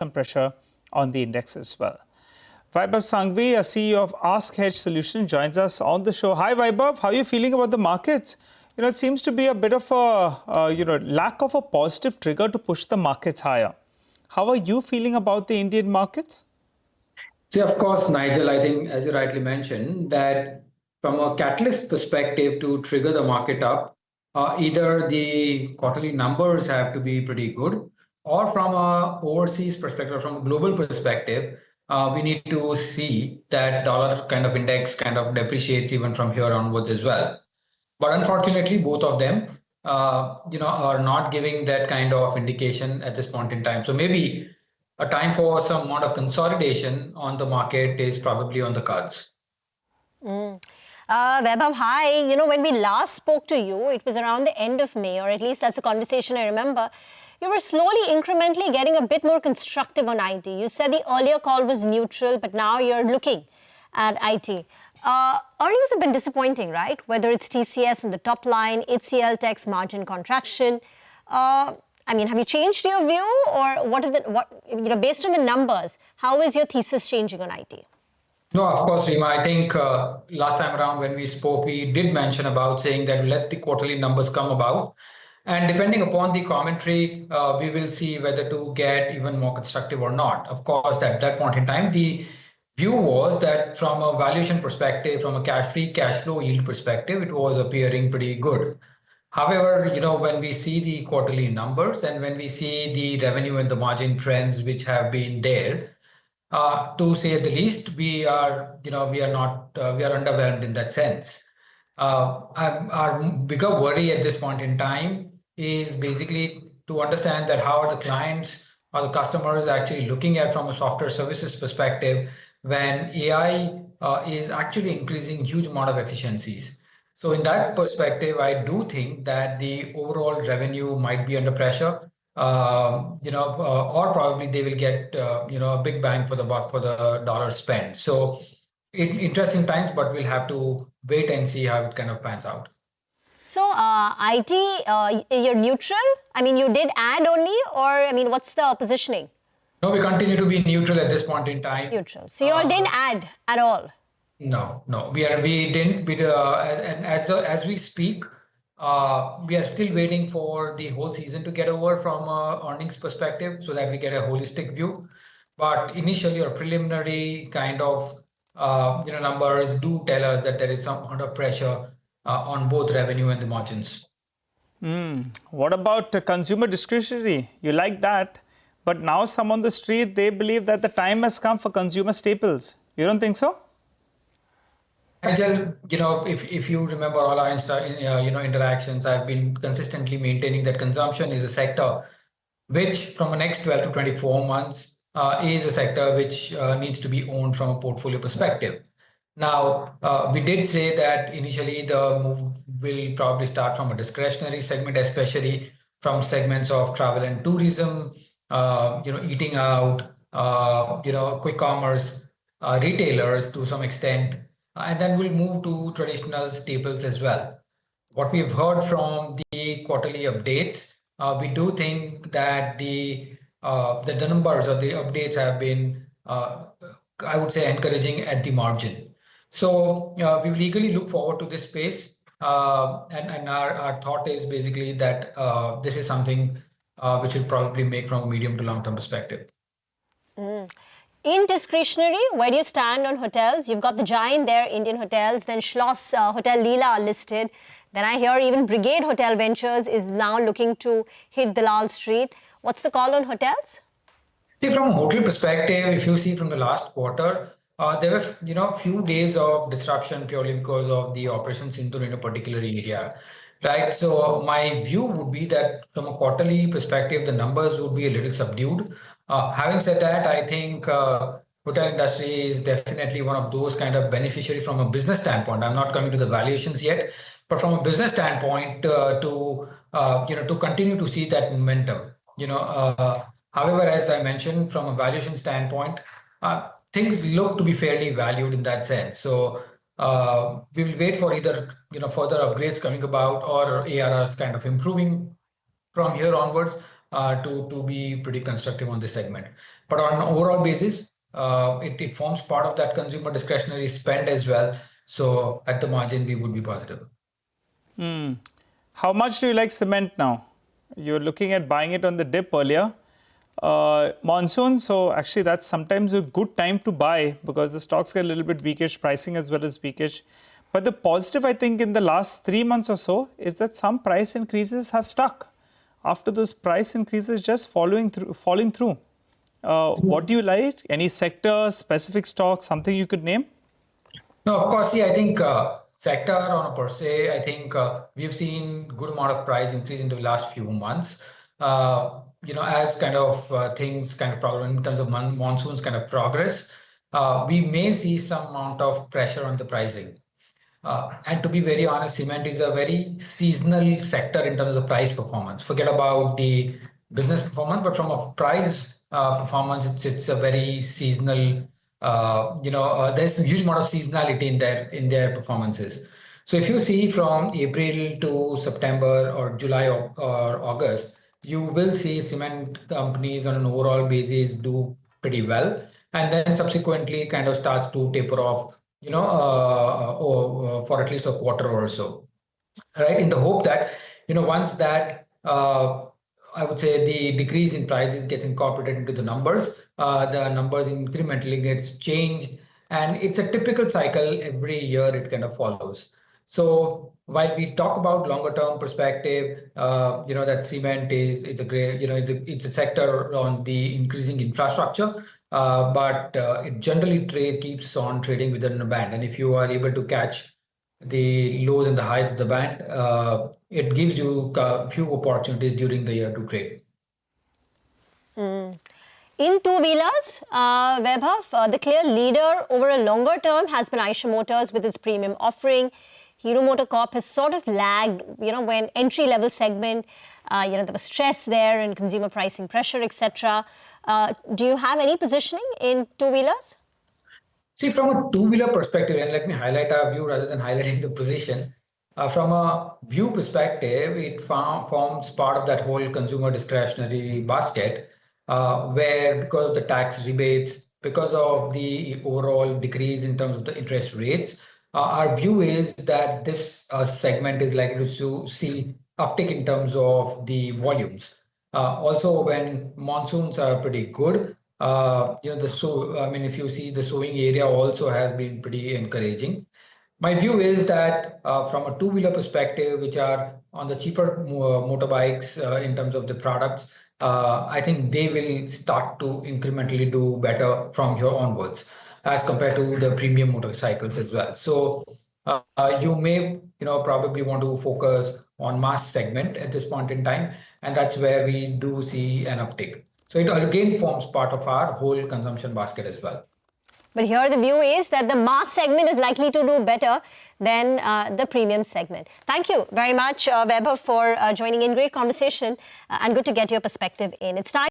some pressure on the index as well. Vaibhav Sanghvi, a CEO of Ask Hedge Solution, joins us on the show. Hi, Vaibhav. How are you feeling about the markets? It seems to be a bit of a lack of a positive trigger to push the markets higher. How are you feeling about the Indian markets? See, of course, Nigel, I think, as you rightly mentioned, that from a catalyst perspective to trigger the market up, either the quarterly numbers have to be pretty good, or from a overseas perspective, from a global perspective, we need to see that dollar kind of index kind of depreciates even from here onwards as well. But unfortunately, both of them, are not giving that kind of indication at this point in time. So maybe a time for some amount of consolidation on the market is probably on the cards. Vaibhav, hi. When we last spoke to you, it was around the end of May, or at least that's a conversation I remember. You were slowly, incrementally getting a bit more constructive on IT. You said the earlier call was neutral, but now you're looking at IT. Earnings have been disappointing, right? Whether it's TCS on the top line, HCL Tech's margin contraction. Have you changed your view, or based on the numbers, how is your thesis changing on IT? No, of course, Rima. I think last time around when we spoke, we did mention about saying that let the quarterly numbers come about. And depending upon the commentary, we will see whether to get even more constructive or not. Of course, at that point in time, the view was that from a valuation perspective, from a free cash flow yield perspective, it was appearing pretty good. However, when we see the quarterly numbers and when we see the revenue and the margin trends which have been there, to say the least, we are underwhelmed in that sense. Our bigger worry at this point in time is basically to understand that how are the clients or the customers actually looking at from a software services perspective when AI is actually increasing huge amount of efficiencies. So in that perspective, I do think that the overall revenue might be under pressure, or probably they will get, a big bang for the buck for the dollar spent. So interesting times, but we'll have to wait and see how it kind of pans out. So IT, you're neutral? You did add only, or what's the positioning? No, we continue to be neutral at this point in time. Neutral. So you all didn't add at all? No. We didn't. And as we speak, we are still waiting for the whole season to get over from a earnings perspective so that we get a holistic view. But initially or preliminary kind of numbers do tell us that there is some under pressure on both revenue and the margins. What about consumer discretionary? You like that, but now some on the street, they believe that the time has come for consumer staples. You don't think so? Nigel, if you remember all our interactions, I've been consistently maintaining that consumption is a sector which from the next 12 to 24 months is a sector which needs to be owned from a portfolio perspective. Now, we did say that initially the move will probably start from a discretionary segment, especially from segments of travel and tourism, eating out, quick commerce, retailers to some extent, and then we'll move to traditional staples as well. What we've heard from the quarterly updates, we do think that the numbers or the updates have been, I would say, encouraging at the margin. So we will eagerly look forward to this space, and our thought is basically that this is something which will probably make from a medium to long-term perspective. In discretionary, where do you stand on hotels? You've got the giant there, Indian Hotels, then Schloss Hotel Leela are listed. Then I hear even Brigade Hotel Ventures is now looking to hit Dalal Street. What's the call on hotels? See, from a hotel perspective, if you see from the last quarter, there were few days of disruption purely because of the operations in a particular area, right? So my view would be that from a quarterly perspective, the numbers would be a little subdued. Having said that, I think hotel industry is definitely one of those kind of beneficiary from a business standpoint. I'm not coming to the valuations yet, but from a business standpoint, to continue to see that momentum. However, as I mentioned, from a valuation standpoint, things look to be fairly valued in that sense. So we will wait for either further upgrades coming about or ARRs kind of improving from here onwards to be pretty constructive on this segment. But on an overall basis, it forms part of that consumer discretionary spend as well. So at the margin, we would be positive. How much do you like cement now? You were looking at buying it on the dip earlier. Monsoon, so actually that's sometimes a good time to buy because the stocks get a little bit weakish, pricing as well as weakish. But the positive, I think, in the last 3 months or so is that some price increases have stuck after those price increases just falling through. What do you like? Any sector, specific stock, something you could name? No, of course, I think sector on a per se, I think we've seen good amount of price increase in the last few months. As kind of things kind of problem in terms of monsoons kind of progress, we may see some amount of pressure on the pricing. And to be very honest, cement is a very seasonal sector in terms of price performance. Forget about the business performance, but from a price performance, it's a very seasonal. There's a huge amount of seasonality in their performances. So if you see from April to September or July or August, you will see cement companies on an overall basis do pretty well, and then subsequently kind of starts to taper off, for at least a quarter or so, right? In the hope that, once that, I would say the decrease in prices gets incorporated into the numbers incrementally gets changed. And it's a typical cycle every year it kind of follows. So while we talk about longer term perspective, that cement it's a great, it's a sector on the increasing infrastructure, but it generally keeps on trading within a band. And if you are able to catch the lows and the highs of the band, it gives you a few opportunities during the year to trade. In two-wheelers, Vaibhav, the clear leader over a longer term has been Eicher Motors with its premium offering. Hero MotoCorp has sort of lagged, when entry-level segment, there was stress there and consumer pricing pressure, etc. Do you have any positioning in two-wheelers? See, from a two-wheeler perspective, and let me highlight our view rather than highlighting the position. From a view perspective, it forms part of that whole consumer discretionary basket, where because of the tax rebates, because of the overall decrease in terms of the interest rates, our view is that this segment is likely to see uptick in terms of the volumes. Also, when monsoons are pretty good, if you see the sowing area also has been pretty encouraging. My view is that from a two-wheeler perspective, which are on the cheaper motorbikes in terms of the products, I think they will start to incrementally do better from here onwards as compared to the premium motorcycles as well. So you may, probably want to focus on mass segment at this point in time, and that's where we do see an uptick. So it again forms part of our whole consumption basket as well. But here the view is that the mass segment is likely to do better than the premium segment. Thank you very much, Vaibhav, for joining in. Great conversation and good to get your perspective in. It's time.